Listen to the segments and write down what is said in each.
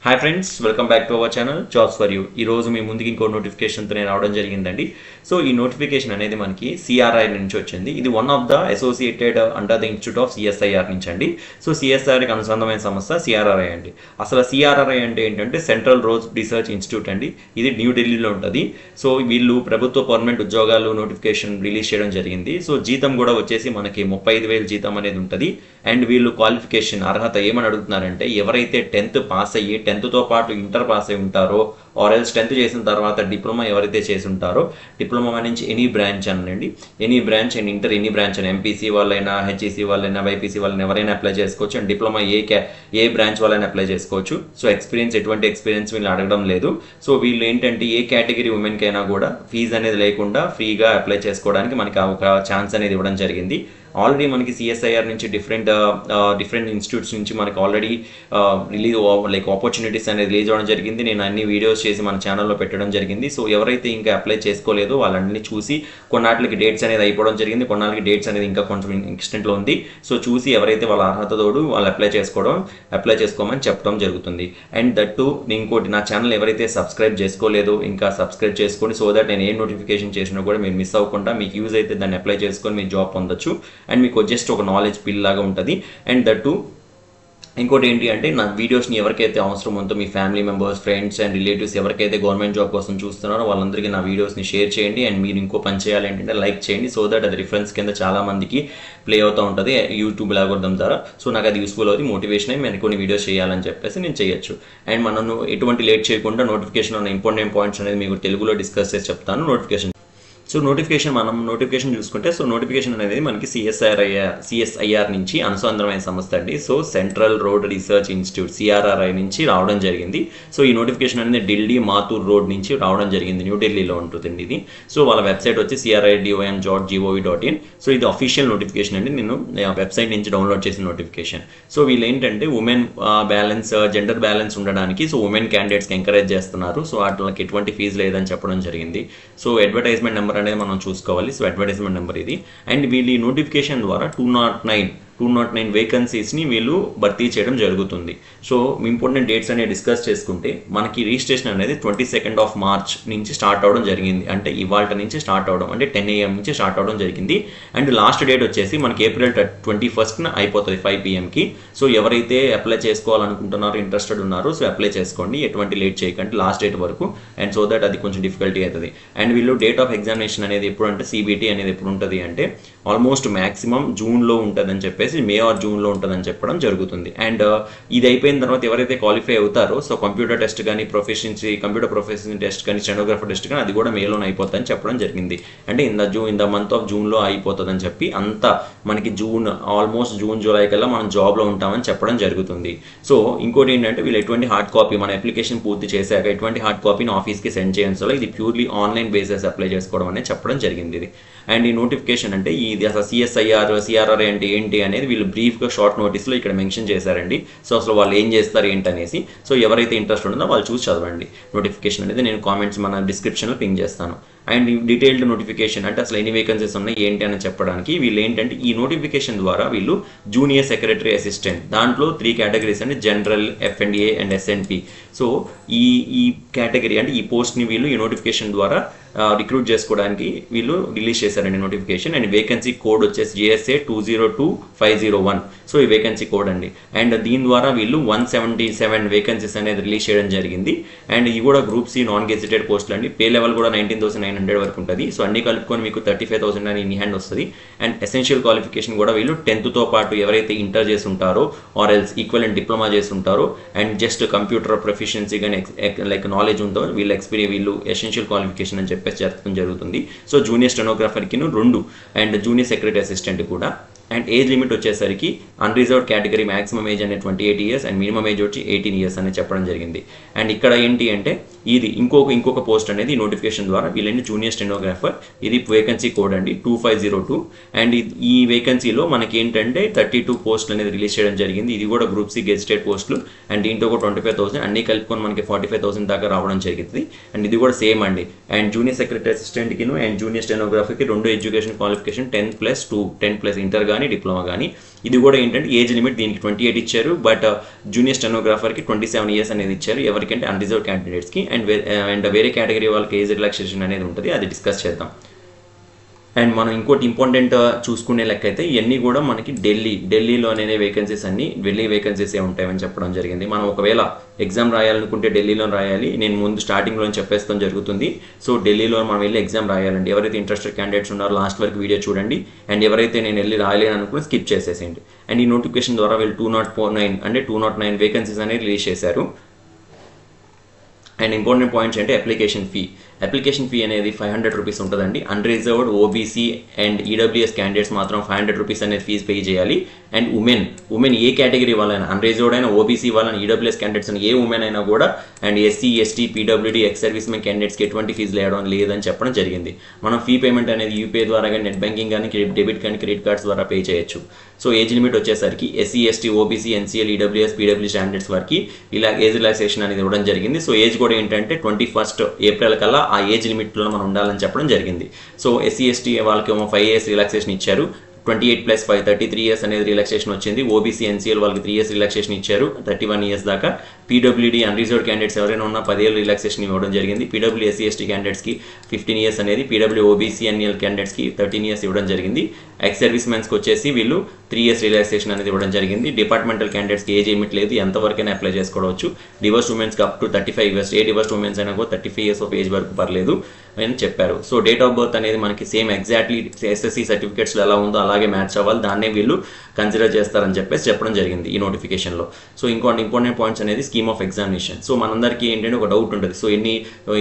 Hi friends, welcome back to our channel jobs for you. ఈ రోజు మీ ముందుకి ఇంకో నోటిఫికేషన్తో నేను రావడం జరిగిందండి. సో ఈ నోటిఫికేషన్ అనేది మనకి సిఆర్ఐ నుంచి వచ్చింది. ఇది one of the associated under the institute of CSIR నుంచి అండి. సో సిఎస్ఐఆర్కి అనుసంధమైన సంస్థ సిఆర్ఆర్ఐ అండి. అసలు సిఆర్ఆర్ఐ అంటే ఏంటంటే సెంట్రల్ రోడ్ రీసెర్చ్ ఇన్స్టిట్యూట్ అండి. ఇది న్యూఢిల్లీలో ఉంటుంది. సో వీళ్ళు ప్రభుత్వ పర్మనెంట్ ఉద్యోగాలు నోటిఫికేషన్ రిలీజ్ చేయడం జరిగింది. సో జీతం కూడా వచ్చేసి మనకి 35,000 జీతం అనేది ఉంటుంది. అండ్ వీళ్ళు క్వాలిఫికేషన్ అర్హత ఏమని అడుగుతున్నారంటే ఎవరైతే 10th పాస్ అయ్యి 10th తో పాటు ఇంటర్ పాస్ అయి ఉంటారో ఆర్ ఎల్స్ 10th చేసిన తర్వాత డిప్లొమా ఎవరైతే చేసి ఉంటారో డిప్లొమా నుంచి ఎనీ బ్రాంచ్ అనండి, any branch and inter any branch అని ఎంపీసీ వాళ్ళైనా హెచ్ఈసీ వాళ్ళైనా వైపీసీ వాళ్ళైనా ఎవరైనా అప్లై చేసుకోవచ్చు. అండ్ డిప్లొమా ఏ బ్రాంచ్ వాళ్ళైనా అప్లై చేసుకోవచ్చు. సో ఎటువంటి ఎక్స్పీరియన్స్ వీళ్ళు అడగడం లేదు. సో వీళ్ళు ఏంటంటే ఏ కేటగిరీ ఉమెన్కి అయినా కూడా ఫీజు అనేది లేకుండా ఫ్రీగా అప్లై చేసుకోవడానికి మనకి ఒక ఛాన్స్ అనేది ఇవ్వడం జరిగింది. ఆల్రెడీ మనకి సిఎస్ఐఆర్ నుంచి డిఫరెంట్ ఇన్స్టిట్యూట్స్ నుంచి మనకి ఆల్రెడీ ఆపర్చునిటీస్ అనేది రిలీజ్ అవ్వడం జరిగింది. నేను అన్ని వీడియోస్ చేసి మన ఛానల్లో పెట్టడం జరిగింది. సో ఎవరైతే ఇంకా అప్లై చేసుకోలేదో వాళ్ళని చూసి కొన్నాటికి డేట్స్ అనేది అయిపోవడం జరిగింది, కొన్నాళ్ళకి డేట్స్ అనేది ఇంకా కొంచెం ఎక్స్టెంట్లో ఉంది. సో చూసి ఎవరైతే వాళ్ళ అర్హతతోడు వాళ్ళు అప్లై చేసుకోమని చెప్పడం జరుగుతుంది. అండ్ దట్టు ఇంకోటి, నా ఛానల్ ఎవరైతే సబ్స్క్రైబ్ చేసుకోలేదో ఇంకా సబ్స్క్రైబ్ చేసుకోండి. సో దట్ నేను ఏ నోటిఫికేషన్ చేసినా కూడా మీరు మిస్ అవ్వకుండా మీకు యూజ్ అయితే దాన్ని అప్లై చేసుకొని మీరు జాబ్ పొందొచ్చు. అండ్ మీకు జస్ట్ ఒక నాలెడ్జ్ పిల్ లాగా ఉంటుంది. అండ్ దట్టు ఇంకోటి ఏంటి అంటే నా వీడియోస్ని ఎవరికైతే అవసరం ఉందో మీ family members, friends and relatives ఎవరికైతే గవర్నమెంట్ జాబ్ కోసం చూస్తున్నారో వాళ్ళందరికీ నా వీడియోస్ని షేర్ చేయండి. అండ్ మీరు ఇంకో పని చేయాలి ఏంటంటే లైక్ చేయండి. సో దట్ అది రిఫరెన్స్ కింద చాలా మందికి ప్లే అవుతూ ఉంటుంది యూట్యూబ్ అల్గోరిథం ద్వారా. సో నాకు అది యూస్ఫుల్ అవుతుంది, మోటివేషన్ అయ్యి నేను కొన్ని వీడియోస్ చేయాలని చెప్పేసి నేను చేయొచ్చు. అండ్ మనం ఎటువంటి లేట్ చేయకుండా నోటిఫికేషన్ ఉన్న ఇంపార్టెంట్ పాయింట్స్ అనేది మీకు తెలుగులో డిస్కస్ చేసి చెప్తాను. నోటిఫికేషన్ చూసుకుంటే నోటిఫికేషన్ అనేది మనకి సిఎస్ఐఆర్ నుంచి అనుసంధానమైన సంస్థ అండి. So central road research institute CRRI నుంచి రావడం జరిగింది. సో ఈ నోటిఫికేషన్ అనేది ఢిల్లీ మాతూర్ రోడ్ నుంచి రావడం జరిగింది, న్యూఢిల్లీలో ఉంటుందండి ఇది. సో వాళ్ళ వెబ్సైట్ వచ్చి CRIDON.gov.in. సో ఇది అఫీషియల్ నోటిఫికేషన్ అండి, నేను వెబ్సైట్ నుంచి డౌన్లోడ్ చేసిన నోటిఫికేషన్. సో వీళ్ళు ఏంటంటే ఉమెన్ బ్యాలెన్స్, జెండర్ బ్యాలెన్స్ ఉండడానికి సో ఉమెన్ క్యాండిడేట్స్కి ఎంకరేజ్ చేస్తున్నారు. సో వాటికి ఎటువంటి ఫీజు లేదని చెప్పడం జరిగింది. సో అడ్వర్టైజ్మెంట్ నెంబర్ అనేది మనం చూసుకోవాలి. సో అడ్వర్టైజ్మెంట్ నెంబర్ ఇది. అండ్ వీళ్ళు ఈ నోటిఫికేషన్ ద్వారా 209 వేకెన్సీస్ని వీళ్ళు భర్తీ చేయడం జరుగుతుంది. సో ఇంపార్టెంట్ డేట్స్ అనేవి డిస్కస్ చేసుకుంటే మనకి రిజిస్ట్రేషన్ అనేది 22nd of March నుంచి స్టార్ట్ అవడం జరిగింది. అంటే ఇవాళ నుంచి స్టార్ట్ అవడం, అంటే 10 AM నుంచి స్టార్ట్ అవడం జరిగింది. అండ్ లాస్ట్ డేట్ వచ్చేసి మనకి April 21st అయిపోతుంది 5 PM. సో ఎవరైతే అప్లై చేసుకోవాలనుకుంటున్నారో ఇంట్రెస్టెడ్ ఉన్నారో సో అప్లై చేసుకోండి, ఎటువంటి లేట్ చేయకండి లాస్ట్ డేట్ వరకు. అండ్ సో దట్ అది కొంచెం డిఫికల్టీ అవుతుంది. అండ్ వీళ్ళు డేట్ ఆఫ్ ఎగ్జామినేషన్ అనేది ఎప్పుడు అంటే CBT అనేది ఎప్పుడు ఉంటుంది అంటే ఆల్మోస్ట్ మ్యాక్సిమం జూన్లో ఉంటుందని చెప్పేసి మే ఆర్ జూన్లో ఉంటుందని చెప్పడం జరుగుతుంది. అండ్ ఇది అయిపోయిన తర్వాత ఎవరైతే క్వాలిఫై అవుతారో సో కంప్యూటర్ టెస్ట్ కానీ కంప్యూటర్ ప్రొఫెషన్సీ టెస్ట్ కానీ స్టెనోగ్రాఫర్ టెస్ట్ కానీ అది కూడా మేలోనే అయిపోతుందని చెప్పడం జరిగింది. అంటే ఇన్ ద మంత్ ఆఫ్ జూన్లో అయిపోతుందని చెప్పి అంతా మనకి ఆల్మోస్ట్ జూలై కల్లా మనం జాబ్లో ఉంటామని చెప్పడం జరుగుతుంది. సో ఇంకోటి ఏంటంటే వీళ్ళు ఎటువంటి హార్డ్ కాపీ మన అప్లికేషన్ పూర్తి చేశాక ఎటువంటి హార్డ్ కాపీని ఆఫీస్కి సెండ్ చేయించాలో ఇది ప్యూర్లీ ఆన్లైన్ బేసిస్ అప్లై చేసుకోవడం అనేది చెప్పడం జరిగింది ఇది. అండ్ ఈ నోటిఫికేషన్ అంటే ఇది అసలు సిఆర్ఆర్ఐ అంటే ఏంటి అనేది వీళ్ళు బ్రీఫ్గా షార్ట్ నోటీస్లో ఇక్కడ మెన్షన్ చేశారండి. సో అసలు వాళ్ళు ఏం చేస్తారు ఏంటనేసి సో ఎవరైతే ఇంట్రెస్ట్ ఉంటుందో వాళ్ళు చూసి చదవండి. నోటిఫికేషన్ అనేది నేను కామెంట్స్ మన డిస్క్రిప్షన్లో పింగ్ చేస్తాను. అండ్ డీటెయిల్డ్ నోటిఫికేషన్ అంటే అసలు ఎన్ని వేకెన్సీస్ ఉన్నాయి ఏంటి అని చెప్పడానికి వీళ్ళు ఏంటంటే ఈ నోటిఫికేషన్ ద్వారా వీళ్ళు జూనియర్ సెక్రటరీ అసిస్టెంట్ దాంట్లో 3 కేటగిరీస్ అండి, general, FNDA and SNP. So ఈ కేటగిరీ అంటే ఈ పోస్ట్ని వీళ్ళు ఈ నోటిఫికేషన్ ద్వారా రిక్రూట్ చేసుకోవడానికి వీళ్ళు రిలీజ్ చేశారండి నోటిఫికేషన్. అండ్ వేకెన్సీ కోడ్ వచ్చేసి JSA 202501. సో ఈ వేకెన్సీ కోడ్ అండి. అండ్ దీని ద్వారా వీళ్ళు 177 వేకెన్సీస్ అనేది రిలీజ్ చేయడం జరిగింది. అండ్ ఇవి కూడా గ్రూప్ C నాన్ గెజిటెడ్ పోస్టులు అండి. పే లెవెల్ కూడా 19,900 వరకు ఉంటుంది. సో అన్ని కలుపుకొని మీకు 35,000 అని ఇన్ హ్యాండ్ వస్తుంది. అండ్ ఎసెన్షియల్ క్వాలిఫికేషన్ కూడా వీళ్ళు 10th పాటు ఎవరైతే ఇంటర్ చేసి ఉంటారో ఆర్ ఎల్స్ ఈక్వలెంట్ డిప్లొమా చేసి ఉంటారో అండ్ జస్ట్ కంప్యూటర్ ప్రొఫిషియన్సీ కానీ లైక్ నాలెడ్జ్ ఉందో వీళ్ళు ఎసెన్షియల్ క్వాలిఫికేషన్ అని చెప్పేసి జరగడం జరుగుతుంది. సో జూనియర్ స్టెనోగ్రాఫర్కి 2 అండ్ జూనియర్ సెక్రటరీ అసిస్టెంట్ కూడా. అండ్ ఏజ్ లిమిట్ వచ్చేసరికి అన్రిజర్వ్డ్ కేటగిరీ మ్యాక్సిమం ఏజ్ అనేది 28 years అండ్ మినిమం ఏజ్ వచ్చి 18 years అని చెప్పడం జరిగింది. అండ్ ఇక్కడ ఏంటి అంటే ఇది ఇంకొక పోస్ట్ అనేది నోటిఫికేషన్ ద్వారా వీళ్ళని జూనియర్ స్టెనోగ్రాఫర్, ఇది వేకెన్సీ కోడ్ అండి 2502. అండ్ ఈ వేకెన్సీలో మనకి ఏంటంటే 32 పోస్టులు అనేది రిలీజ్ చేయడం జరిగింది. ఇది కూడా గ్రూప్ C గెజిటెడ్ పోస్టులు. అండ్ దీంట్లో ఒక 25,000 అన్ని కలుపుకొని మనకి 45,000 దాకా రావడం జరిగింది. అండ్ ఇది కూడా సేమ్ అండి. అండ్ జూనియర్ సెక్రటరీ అసిస్టెంట్కి అండ్ జూనియర్ స్టెనోగ్రాఫర్కి 2 ఎడ్యుకేషన్ క్వాలిఫికేషన్ 10+2 10+ ఇంటర్ కానీ డిప్లొమా కానీ. ఇది కూడా ఏంటంటే ఏజ్ లిమిట్ దీనికి 28 ఇచ్చారు, బట్ జూనియర్ స్టెనోగ్రాఫర్కి 27 ఇయర్స్ అనేది ఇచ్చారు. ఎవరికంటే అన్రిజర్వ్ క్యాండిడేట్స్కి. అండ్ వేరే కేటగిరీ వాళ్ళకి ఏజ్ రిలాక్సేషన్ అనేది ఉంటుంది, అది డిస్కస్ చేద్దాం. అండ్ మనం ఇంకోటి ఇంపార్టెంట్ చూసుకునే లెక్క అయితే ఇవన్నీ కూడా మనకి ఢిల్లీలోనే వేకెన్సీస్ అన్ని ఢిల్లీ వేకెన్సీసే ఉంటాయని చెప్పడం జరిగింది. మనం ఒకవేళ ఎగ్జామ్ రాయాలనుకుంటే ఢిల్లీలో రాయాలి. నేను ముందు స్టార్టింగ్లో చెప్పేస్తాం జరుగుతుంది. సో ఢిల్లీలో మనం వెళ్ళి ఎగ్జామ్ రాయాలండి. ఎవరైతే ఇంట్రెస్టెడ్ క్యాండిడేట్స్ ఉన్నారో లాస్ట్ వరకు వీడియో చూడండి. అండ్ ఎవరైతే నేను వెళ్ళి రాయలేను అనుకుని స్కిప్ చేసేసేయండి. అండ్ ఈ నోటిఫికేషన్ ద్వారా వీళ్ళు 209 అంటే 209 వేకెన్సీస్ అనేది రిలీజ్ చేశారు. అండ్ ఇంపార్టెంట్ పాయింట్స్ అంటే అప్లికేషన్ ఫీ అనేది 500 రూపీస్ ఉంటుందండి. Unreserved OBC and EWS candidates మాత్రం 500 రూపీస్ అనేది ఫీజు పే చేయాలి. అండ్ ఉమెన్ ఏ కేటగిరీ వాళ్ళైనా, అన్రిజర్వ్డ్ అయినా, ఓబీసీ వాళ్ళని, ఈడబ్ల్యూఎస్ క్యాండిడేట్స్ అని ఏ ఉమెన్ అయినా కూడా, and SC ST PWD ex service men క్యాండిడేట్స్కి ఎటువంటి ఫీజు లేవడం లేదని చెప్పడం జరిగింది. మనం ఫీ పేమెంట్ అనేది యూపీఐ ద్వారా కానీ, నెట్ బ్యాంకింగ్ కానీ, డెబిట్ కానీ, క్రెడిట్ కార్డ్స్ ద్వారా పే చేయొచ్చు. సో ఏజ్ లిమిట్ వచ్చేసరికి SC ST OBC NCL EWS PW standards వరకు ఇలా ఏజ్ రిలాక్సేషన్ అనేది ఇవ్వడం జరిగింది. సో ఏజ్ కూడా ఏంటంటే 21 ఏప్రిల్ కల్లా ఆ ఏజ్ లిమిట్లో మనం ఉండాలని చెప్పడం జరిగింది. సో ఎస్సీ ఎస్టీ వాళ్ళకి 5 years రిలాక్సేషన్ ఇచ్చారు. 28+5 33 years అనేది రిలాక్సేషన్ వచ్చింది. ఓబీసీ ఎన్సీఎల్ వాళ్ళకి 3 years రిలాక్సేషన్ ఇచ్చారు, 31 years దాకా. పీడబ్ల్యూడీ అన్రిజర్వ్డ్ క్యాండిడేట్స్ ఎవరైనా ఉన్నా 10 years రిలాక్సేషన్ ఇవ్వడం జరిగింది. పీడబ్ల్యూ ఎస్సీ ఎస్టీ క్యాండిడేట్స్కి 15 years అనేది, పీడబ్ల్యూ ఓబీసీ ఎన్ఈఎల్ క్యాండిడేట్స్కి 13 years ఇవ్వడం జరిగింది. ఎక్స్ సర్వీస్ మెన్స్కి వచ్చేసి వీళ్ళు 3 years రిలాక్సేషన్ అనేది ఇవ్వడం జరిగింది. డిపార్ట్మెంటల్ క్యాండిడేట్స్కి ఏజ్ లిమిట్ లేదు, ఎంతవరకైనా అప్లై చేసుకోవచ్చు. డివర్స్ ఉమెన్స్కి అప్ టు 35 years, ఏ డివర్స్ ఉమెన్స్ అయినా కూడా 35 years ఆఫ్ ఏజ్ వరకు పర్లేదు అని చెప్పారు. సో డేట్ ఆఫ్ బర్త్ అనేది మనకి సేమ్ ఎగ్జాక్ట్లీ ఎస్ఎస్సి సర్టిఫికేట్స్లో ఎలా ఉందో అలాగే మ్యాచ్ అవ్వాలి, దాన్నే వీళ్ళు కన్సిడర్ చేస్తారని చెప్పేసి చెప్పడం జరిగింది ఈ నోటిఫికేషన్లో. సో ఇంకోటి ఇంపార్టెంట్ పాయింట్స్ అనేది స్కీమ్ ఆఫ్ ఎగ్జామినేషన్. సో మనందరికీ ఏంటంటే ఒక డౌట్ ఉంటుంది, సో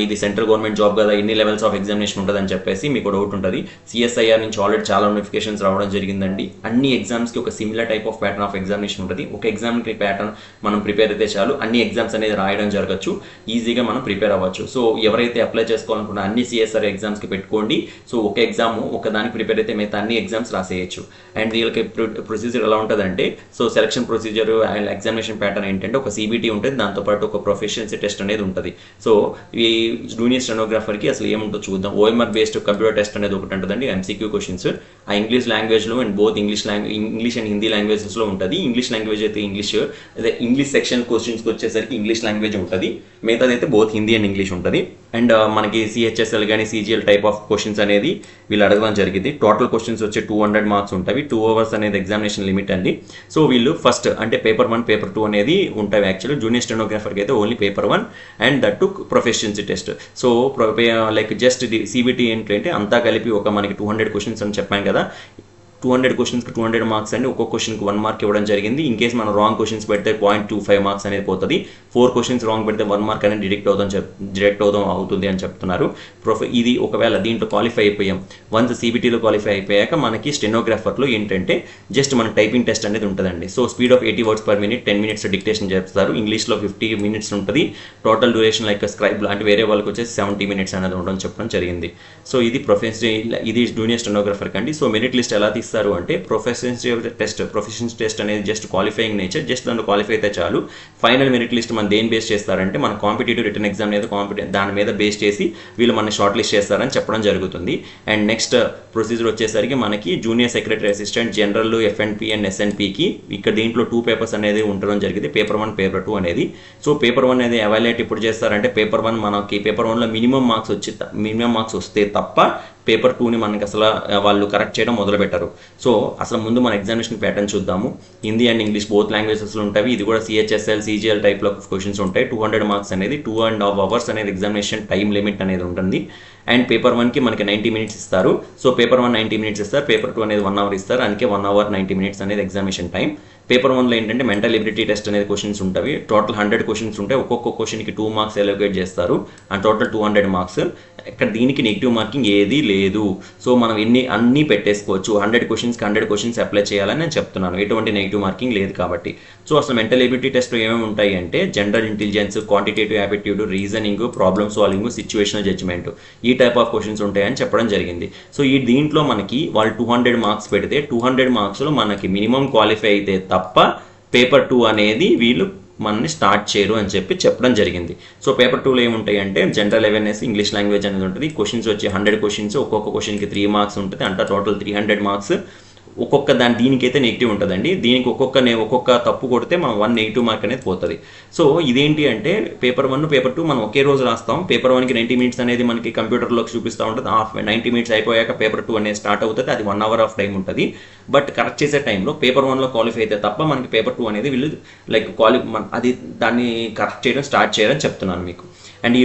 ఇది సెంట్రల్ గవర్నమెంట్ జాబ్ కదా, ఎన్ని లెవెల్స్ ఆఫ్ ఎగ్జామినేషన్ ఉంటుందని చెప్పేసి మీకు డౌట్ ఉంటుంది. సిఎస్ఐఆర్ నుంచి ఆల్రెడీ చాలా నోటిఫికేషన్స్ రావడం జరిగిందండి. అన్ని ఎగ్జామ్స్కి ఒక similar type of pattern of examination ఉంటుంది. ఒక ఎగ్జామ్కి ప్యాటర్న్ మనం ప్రిపేర్ అయితే చాలు, అన్ని ఎగ్జామ్స్ అనేది రాయడం జరగచ్చు, ఈజీగా మనం ప్రిపేర్ అవ్వచ్చు. సో ఎవరైతే అప్లై చేసుకోవాలనుకున్న అన్ని సిఎస్ఆర్ ఎగ్జామ్స్కి పెట్టుకోండి. సో ఒక ఎగ్జామ్ ఒకదానికి ప్రిపేర్ అయితే మిగతా అన్ని ఎగ్జామ్స్ రాసేయచ్చు. అండ్ వీళ్ళకి ప్రొసీజర్ ఎలా ఉంటుందంటే, so selection procedure and examination pattern ఏంటంటే ఒక సిబిటీ ఉంటుంది, దాంతోపాటు ఒక ప్రొఫెషన్సీ టెస్ట్ అనేది ఉంటుంది. సో ఈ జూనియర్ స్టెనోగ్రాఫర్కి అసలు ఏముంటుందో చూద్దాం. ఓఎంఆర్ బేస్డ్ కంప్యూటర్ టెస్ట్ అనేది ఒకటి ఉంటుందండి, ఎంసీక్యూ క్వశ్చన్స్. ఆ ఇంగ్లీష్ లాంగ్వేజ్లో and both English and Hindi లాంగ్వేజెస్లో ఉంటుంది. ఇంగ్లీష్ లాంగ్వేజ్ అయితే ఇంగ్లీష్ సెక్షన్ క్వశ్చన్స్కి వచ్చేసరికి ఇంగ్లీష్ లాంగ్వేజ్ ఉంటుంది, మిగతాది అయితే బోత్ హిందీ అండ్ ఇంగ్లీష్ ఉంటుంది. అండ్ మనకి సిహెచ్ఎస్ఎల్ కానీ సిజిఎల్ టైప్ ఆఫ్ క్వశ్చన్స్ అనేది వీళ్ళు అడగడం జరిగింది. టోటల్ క్వశ్చన్స్ వచ్చి 200 మార్క్స్ ఉంటాయి. 2 hours అనేది ఎగ్జామినేషన్ లిమిట్ అండి. సో వీళ్ళు ఫస్ట్ అంటే పేపర్ 1 పేపర్ 2 అనేది ఉంటాయి. యాక్చువల్లీ జూనియర్ స్టెనోగ్రాఫర్కి అయితే only paper 1 and that to proficiency test. So like just ఇది సిబిటీ ఏంటంటే అంతా కలిపి ఒక మనకి 200 క్వశ్చన్స్ అని చెప్పాను కదా, 200 క్వశ్చన్స్కి 200 మార్క్స్ అండి. ఒక్కొక్క క్వశ్చన్కి 1 mark ఇవ్వడం జరిగింది. ఇన్ కేస్ మనం రాంగ్ క్వశ్చన్స్ పెడితే 0.25 marks అనేది పోతుంది. 4 questions రాంగ్ పెడితే 1 mark అనేది డిడక్ట్ అవుతుంది అని చెప్తున్నారు. ఇది ఒకవేళ దీంట్లో క్వాలిఫై అయిపోయాం, వన్స్ సిబిటీలో క్వాలిఫై అయిపోయాక మనకి స్టెనోగ్రాఫర్లో ఏంటంటే జస్ట్ మన టైపింగ్ టెస్ట్ అనేది ఉంటుందండి. So speed of 80 words per minute, 10 minutes dictation చేస్తారు. ఇంగ్లీష్లో 50 minutes ఉంటుంది. టోటల్ డ్యూరేషన్ లైక్ స్క్రైబ్ అంటే వేరే వాళ్ళకి వచ్చేసి 70 minutes అనేది ఉండడం చెప్పడం జరిగింది. సో ఇది ఇది జూనియర్ స్టెనోగ్రాఫర్ కండి. సో మెరిట్ లిస్ట్ ఎలా తీస్తారు అంటే ప్రొఫెషన్స్ టెస్ట్ అనేది జస్ట్ క్వాలిఫైయింగ్ నేచర్, జస్ట్ దాంట్లో క్వాలిఫై అయితే చాలు. ఫైనల్ మెరిట్ లిస్ట్ మనం దేని బేస్ చేస్తారంటే మన కాంపిటేటివ్ రిటర్న్ ఎగ్జామ్ అనేది దాని మీద బేస్ చేసి వీళ్ళు మన షార్ట్ లిస్ట్ చేస్తారని చెప్పడం జరుగుతుంది. అండ్ నెక్స్ట్ ప్రొసీజర్ వచ్చేసరికి మనకి junior secretary assistant general FNP and ఎస్ఎన్పికి ఇక్కడ దీంట్లో 2 papers అనేది ఉండడం జరిగింది, పేపర్ 1 పేపర్ 2 అనేది. సో పేపర్ 1 అనేది ఎవాల్యుయేట్ ఇప్పుడు చేస్తారంటే పేపర్ 1 మనకి పేపర్ 1లో మినిమం మార్క్స్ వస్తే తప్ప పేపర్ 2ని మనకి అసలు వాళ్ళు కరెక్ట్ చేయడం మొదలు పెట్టారు. సో అసలు ముందు మన ఎగ్జామినేషన్ ప్యాటర్న్ చూద్దాము. హిందీ అండ్ ఇంగ్లీష్ బోత్ లాంగ్వేజెస్లో ఉంటాయి. ఇది కూడా సిహెచ్ఎస్ఎల్ సిజిఎల్ టైప్లో క్వశ్చన్స్ ఉంటాయి. 200 marks అనేది 2.5 hours అనేది ఎగ్జామినేషన్ టైం లిమిట్ అనేది ఉంటుంది. అండ్ పేపర్ 1కి మనకి 90 minutes ఇస్తారు. సో పేపర్ 1 90 minutes ఇస్తారు, పేపర్ 2 అనేది 1 hour ఇస్తారు. అందుకే 1 hour 90 minutes అనేది ఎగ్జామినేషన్ టైం. పేపర్ 1లో ఏంటంటే మెంటల్ ఎబిలిటీ టెస్ట్ అనేది క్వశ్చన్స్ ఉంటాయి. టోటల్ 100 questions ఉంటాయి. ఒక్కొక్క క్వశ్చన్కి 2 marks అలొకేట్ చేస్తారు. And total 200 marks. ఇక్కడ దీనికి నెగిటివ్ మార్కింగ్ ఏది లేదు. సో మనం అన్నీ పెట్టేసుకోవచ్చు. 100 questions 100 questions అప్లై చేయాలని నేను చెప్తున్నాను, ఎటువంటి నెగిటివ్ మార్కింగ్ లేదు కాబట్టి. సో అసలు మెంటల్ ఎబిలిటీ టెస్ట్లో ఏమేమి ఉంటాయి అంటే general intelligence, quantitative aptitude, reasoning, problem solving, situational judgement, ఈ టైప్ ఆఫ్ క్వశ్చన్స్ ఉంటాయని చెప్పడం జరిగింది. సో దీంట్లో మనకి వాళ్ళు 200 marks పెడితే 200 marksలో మనకి మినిమం క్వాలిఫై అయితే తప్ప పేపర్ 2 అనేది వీళ్ళు మనని స్టార్ట్ చేయరు అని చెప్పడం జరిగింది. సో పేపర్ 2లో ఏముంటాయి అంటే జనరల్ అవేర్నెస్, ఇంగ్లీష్ లాంగ్వేజ్ అనేది ఉంటుంది. క్వశ్చన్స్ వచ్చి 100 questions, ఒక్కొక్క క్వశ్చన్కి 3 marks ఉంటుంది. అంటే టోటల్ 300 marks. ఒక్కొక్క దీనికైతే నెగిటివ్ ఉంటుందండి. దీనికి ఒక్కొక్క తప్పు కొడితే మనం 1 నెగిటివ్ మార్క్ అనేది పోతుంది. సో ఇదేంటి అంటే పేపర్ 1 పేపర్ 2 మనం ఒకే రోజు రాస్తాం. పేపర్ 1కి 90 మినిట్స్ అనేది మనకి కంప్యూటర్లోకి చూపిస్తూ ఉంటుంది. 90 మినిట్స్ అయిపోయాక పేపర్ 2 అనేది స్టార్ట్ అవుతుంది. అది 1 అవర్ ఆఫ్ టైం ఉంటుంది. బట్ కరెక్ట్ చేసే టైంలో పేపర్ 1లో క్వాలిఫై అయితే తప్ప మనకి పేపర్ 2 అనేది వీళ్ళు లైక్ దాన్ని కరెక్ట్ చేయడం స్టార్ట్ చేయాలని చెప్తున్నాను మీకు. అండ్ ఈ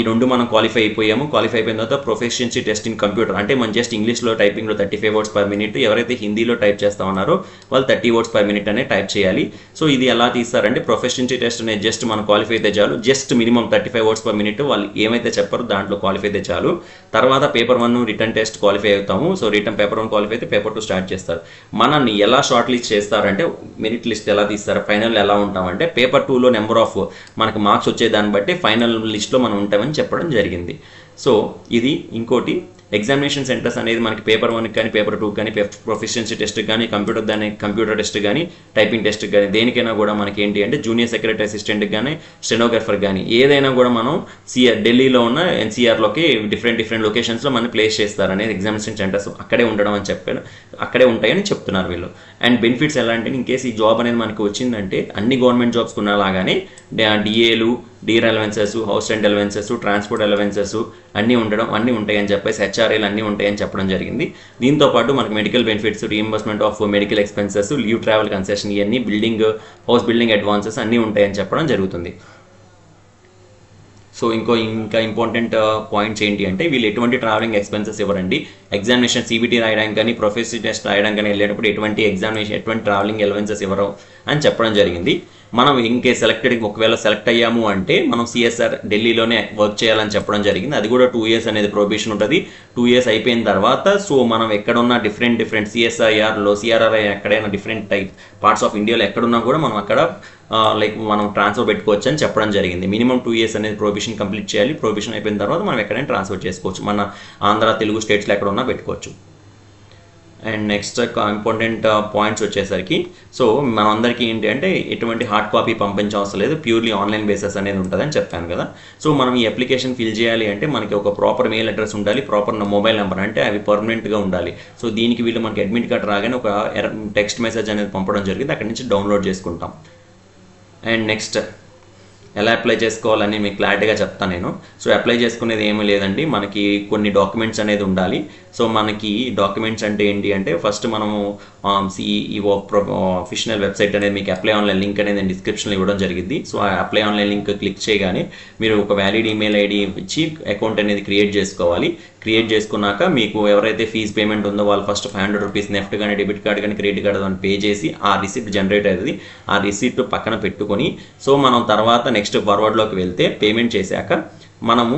రెండు మనం క్వాలిఫై అయిపోయాము. క్వాలిఫై అయిపోయిన తర్వాత ప్రొఫెషియన్సీ టెస్ట్ ఇన్ కంప్యూటర్, అంటే మనం జస్ట్ ఇంగ్లీష్లో టైపింగ్లో 35 వర్డ్స్ పర్ మినిట్, ఎవరైతే హిందీలో టైప్ చేస్తా ఉన్నారో వాళ్ళు 30 వర్డ్స్ పర్ మినిట్ అనేది టైప్ చేయాలి. సో ఇది ఎలా తీస్తారంటే ప్రొఫెషియన్సీ టెస్ట్ అనేది జస్ట్ మనం క్వాలిఫై అయితే చాలు, just minimum 35 words per minute వాళ్ళు ఏమైతే చెప్పారో దాంట్లో క్వాలిఫై అయితే చాలు. తర్వాత పేపర్ 1 రిటర్న్ టెస్ట్ క్వాలిఫై అవుతాము. సో రిటర్న్ పేపర్ 1 క్వాలిఫై అయితే పేపర్ 2 స్టార్ట్ చేస్తారు. మనల్ని ఎలా షార్ట్ లిస్ట్ చేస్తారంటే మెరిట్ లిస్ట్ ఎలా తీస్తారు, ఫైనల్ ఎలా ఉంటామంటే పేపర్ 2లో నెంబర్ ఆఫ్ మనకు మార్క్స్ వచ్చే దాన్ని బట్టి ఫైనల్ లిస్ట్లో మనం ఉంటామని చెప్పడం జరిగింది. సో ఇది ఇంకోటి. ఎగ్జామినేషన్ సెంటర్స్ అనేది మనకి పేపర్ 1 కానీ పేపర్ 2 కానీ ప్రొఫెషియన్సీ టెస్ట్ కానీ కంప్యూటర్ టెస్ట్ కానీ టైపింగ్ టెస్ట్ కానీ దేనికైనా కూడా మనకి ఏంటి అంటే జూనియర్ సెక్రటరీ అసిస్టెంట్ కానీ స్టెనోగ్రాఫర్ కానీ ఏదైనా కూడా మనం ఢిల్లీలో ఉన్న ఎన్సీఆర్లోకి డిఫరెంట్ లొకేషన్స్లో మనం ప్లేస్ చేస్తారు అనేది ఎగ్జామినేషన్ సెంటర్స్ అక్కడే ఉండడం అని చెప్పాను, అక్కడే ఉంటాయని చెప్తున్నారు వీళ్ళు. అండ్ బెనిఫిట్స్ ఎలా అంటే ఇన్ కేసు ఈ జాబ్ అనేది మనకి వచ్చిందంటే అన్ని గవర్నమెంట్ జాబ్స్ ఉన్నలాగానే డిఏలు, dear allowances, house rent allowances, transport allowances అన్నీ ఉంటాయని చెప్పేసి హెచ్ఆర్ఏలు అన్నీ ఉంటాయని చెప్పడం జరిగింది. దీంతో పాటు మనకి medical benefits, reimbursement of medical expenses, leave travel concession, ఇవన్నీ హౌస్ బిల్డింగ్ అడ్వాన్సెస్ అన్నీ ఉంటాయని చెప్పడం జరుగుతుంది. సో ఇంకా ఇంపార్టెంట్ పాయింట్స్ ఏంటి అంటే వీళ్ళు ఎటువంటి ట్రావెలింగ్ ఎక్స్పెన్సెస్ ఇవ్వరండి. ఎగ్జామినేషన్ సిబిటీ రాయడానికి కానీ ప్రొఫెషనల్ టెస్ట్ రాయడానికి కానీ వెళ్ళేటప్పుడు ఎటువంటి ట్రావెలింగ్ అలవెన్సెస్ ఇవ్వరు అని చెప్పడం జరిగింది. మనం ఒకవేళ సెలెక్ట్ అయ్యాము అంటే మనం సిఎస్ఆర్ ఢిల్లీలోనే వర్క్ చేయాలని చెప్పడం జరిగింది. అది కూడా 2 years అనేది ప్రొబేషన్ ఉంటుంది. 2 years అయిపోయిన తర్వాత సో మనం ఎక్కడున్నా డిఫరెంట్ సిఆర్ఆర్ఐ ఎక్కడైనా డిఫరెంట్ పార్ట్స్ ఆఫ్ ఇండియాలో ఎక్కడున్నా కూడా మనం అక్కడ మనం ట్రాన్స్ఫర్ పెట్టుకోవచ్చు అని చెప్పడం జరిగింది. మినిమం 2 years అనేది ప్రొబేషన్ కంప్లీట్ చేయాలి. ప్రొబేషన్ అయిపోయిన తర్వాత మనం ఎక్కడైనా ట్రాన్స్ఫర్ చేసుకోవచ్చు, మన ఆంధ్ర తెలుగు స్టేట్స్లో ఎక్కడ ఉన్నా పెట్టుకోవచ్చు. అండ్ నెక్స్ట్ ఇంపార్టెంట్ పాయింట్స్ వచ్చేసరికి సో మనందరికీ ఏంటి అంటే ఎటువంటి హార్డ్ కాపీ పంపించవసరం లేదు, ప్యూర్లీ ఆన్లైన్ బేసిస్ అనేది ఉంటుందని చెప్పాను కదా. సో మనం ఈ అప్లికేషన్ ఫిల్ చేయాలి అంటే మనకి ఒక ప్రాపర్ మెయిల్ అడ్రస్ ఉండాలి, ప్రాపర్ మొబైల్ నెంబర్ అంటే అవి పర్మనెంట్గా ఉండాలి. సో దీనికి వీళ్ళు మనకి అడ్మిట్ కార్డ్ రాగానే ఒక టెక్స్ట్ మెసేజ్ అనేది పంపడం జరిగింది, అక్కడి నుంచి డౌన్లోడ్ చేసుకుంటాం. అండ్ నెక్స్ట్ ఎలా అప్లై చేసుకోవాలని మీకు క్లారిటీగా చెప్తాను నేను. సో అప్లై చేసుకునేది ఏమీ లేదండి, మనకి కొన్ని డాక్యుమెంట్స్ అనేది ఉండాలి. సో మనకి డాక్యుమెంట్స్ అంటే ఏంటి అంటే ఫస్ట్ మనము సిఈఓ అఫీషియల్ వెబ్సైట్ అనేది మీకు అప్లై ఆన్లైన్ లింక్ అనేది నేను డిస్క్రిప్షన్లో ఇవ్వడం జరిగింది. సో ఆ అప్లై ఆన్లైన్ లింక్ క్లిక్ చేయగానే మీరు ఒక వ్యాలిడ్ ఈమెయిల్ ఐడి ఇచ్చి అకౌంట్ అనేది క్రియేట్ చేసుకోవాలి. క్రియేట్ చేసుకున్నాక మీకు ఎవరైతే ఫీజు పేమెంట్ ఉందో వాళ్ళు ఫస్ట్ 500 రూపీస్ నెఫ్ట్ కానీ డెబిట్ కార్డ్ కానీ క్రెడిట్ కార్డ్ అని పే చేసి ఆ రిసిప్ట్ జనరేట్ అవుతుంది. ఆ రిసిప్ట్ పక్కన పెట్టుకొని సో మనం తర్వాత నెక్స్ట్ ఫార్వర్డ్లోకి వెళ్తే పేమెంట్ చేశాక మనము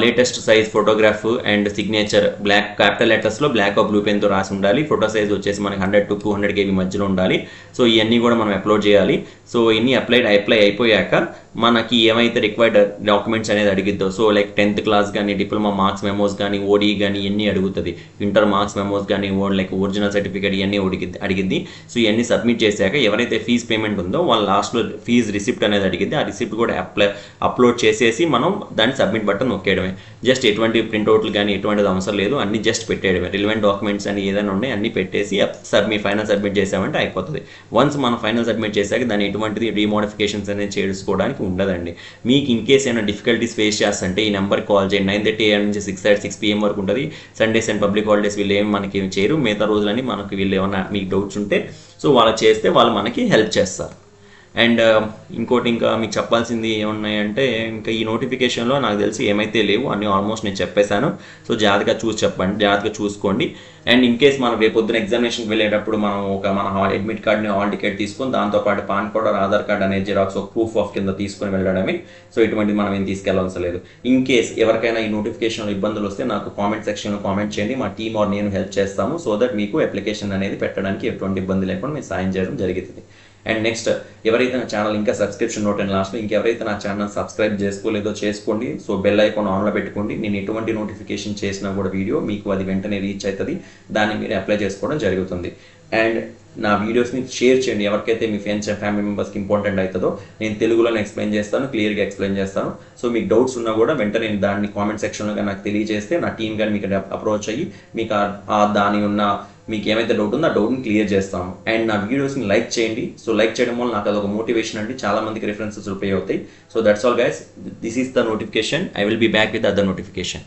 latest size photograph and signature black capital లెటర్స్లో బ్లాక్ బ్లూ పెన్తో రాసి ఉండాలి. ఫోటో సైజ్ వచ్చేసి మనకి 100 to 200 KB మధ్యలో ఉండాలి. సో ఇవన్నీ కూడా మనం అప్లోడ్ చేయాలి. సో ఇన్ని అప్లై అయిపోయాక మనకి ఏమైతే రిక్వైర్డ్ డాక్యుమెంట్స్ అనేది అడిగిద్దో సో లైక్ 10th క్లాస్ కానీ డిప్లొమా మార్క్స్ మెమోస్ కానీ ఓడి కానీ ఇవన్నీ అడుగుతుంది, ఇంటర్ మార్క్స్ మెమోస్ కానీ లైక్ ఒరిజినల్ సర్టిఫికేట్ ఇవన్నీ అడిగిద్ది. సో ఇవన్నీ సబ్మిట్ చేశాక ఎవరైతే ఫీజ్ పేమెంట్ ఉందో వాళ్ళ లాస్ట్లో ఫీజ్ రిసిప్ట్ అనేది అడిగిద్ది. ఆ రిసిప్ట్ కూడా అప్లోడ్ చేసేసి మనం దాన్ని సబ్మిట్ బటన్ నొక్కేయడమే. జస్ట్ ఎటువంటి ప్రింట్అవుట్లు కానీ ఎటువంటిది అవసరం లేదు, అన్ని జస్ట్ పెట్టేయడమే. రిలవెంట్ డాక్యుమెంట్స్ అని ఏదైనా ఉన్నాయి అన్ని పెట్టేసి ఫైనల్ సబ్మిట్ చేసామంటే అయిపోతుంది. వన్స్ మనం ఫైనల్ సబ్మిట్ చేశాక దాన్ని ఎటువంటిది రీమోడిఫికేషన్స్ అనేది చేసుకోవడానికి ఉండదండి. మీకు ఇన్ కేస్ ఏమైనా డిఫికల్టీస్ ఫేస్ చేస్తుంటే ఈ నెంబర్కి కాల్ చేయండి. 9:30 AM నుంచి 6 PM వరకు ఉంటుంది. సండేస్ అండ్ పబ్లిక్ హాలిడేస్ వీళ్ళు ఏమి మనకి చేయరు. మిగతా రోజులని మనకి వీళ్ళు ఏమైనా మీకు డౌట్స్ ఉంటే సో వాళ్ళు చేస్తే వాళ్ళు మనకి హెల్ప్ చేస్తారు. అండ్ ఇంకోటి ఇంకా మీకు చెప్పాల్సింది ఏమున్నాయంటే ఇంకా ఈ నోటిఫికేషన్లో నాకు తెలిసి ఏమైతే లేవు అన్నీ ఆల్మోస్ట్ నేను చెప్పేశాను. సో జాగ్రత్తగా చూసుకోండి. అండ్ ఇన్ కేస్ మనం రేపు పొద్దున ఎగ్జామినేషన్కి వెళ్ళేటప్పుడు మనం మన అడ్మిట్ కార్డ్ని హాల్ టికెట్ తీసుకొని దాంతోపాటు పాన్ కార్డ్ ఆధార్ కార్డ్ అనేది జిరాక్స్ ఒక ప్రూఫ్ ఆఫ్ కింద తీసుకొని వెళ్ళడమే. సో ఇటువంటిది మనం ఏం తీసుకెళ్ళవలసిన లేదు. ఇన్ కేస్ ఎవరికైనా ఈ నోటిఫికేషన్లో ఇబ్బందులు వస్తే నాకు కామెంట్ సెక్షన్లో కామెంట్ చేయండి, మా టీమ్ ఆర్ నేను హెల్ప్ చేస్తాము. సో దట్ మీకు అప్లికేషన్ అనేది పెట్టడానికి ఎటువంటి ఇబ్బంది లేకుండా మేము సాయం చేయడం జరుగుతుంది. అండ్ నెక్స్ట్ ఎవరైతే నా ఛానల్ ఇంకా సబ్స్క్రిప్షన్ నోట్ అండ్ లాస్ట్లో ఇంకెవరైతే నా ఛానల్ సబ్స్క్రైబ్ చేసుకోలేదో చేసుకోండి. సో బెల్ ఐకాన్ ఆన్లో పెట్టుకోండి. నేను ఎటువంటి నోటిఫికేషన్ చేసినా కూడా వీడియో మీకు అది వెంటనే రీచ్ అవుతుంది, దాన్ని మీరు అప్లై చేసుకోవడం జరుగుతుంది. అండ్ నా వీడియోస్ని షేర్ చేయండి ఎవరికైతే మీ ఫ్రెండ్స్ అండ్ ఫ్యామిలీ మెంబర్స్కి ఇంపార్టెంట్ అవుతుందో. నేను తెలుగులోనే ఎక్స్ప్లెయిన్ చేస్తాను, క్లియర్గా ఎక్స్ప్లెయిన్ చేస్తాను. సో మీకు డౌట్స్ ఉన్నా కూడా వెంటనే దాన్ని కామెంట్ సెక్షన్లో నాకు తెలియజేస్తే నా టీమ్ కానీ మీకు అప్రోచ్ అయ్యి మీకు దాని ఉన్న మీకు ఏమైతే డౌట్ ఉందో ఆ డౌట్ని క్లియర్ చేస్తాము. అండ్ నా వీడియోస్ని లైక్ చేయండి. సో లైక్ చేయడం వల్ల నాకు అదొక మోటివేషన్ అండి, చాలా మందికి రిఫరెన్సెస్ ఉపయోగ అవుతాయి. So that's all guys, this is the notification. I will be back with other notification.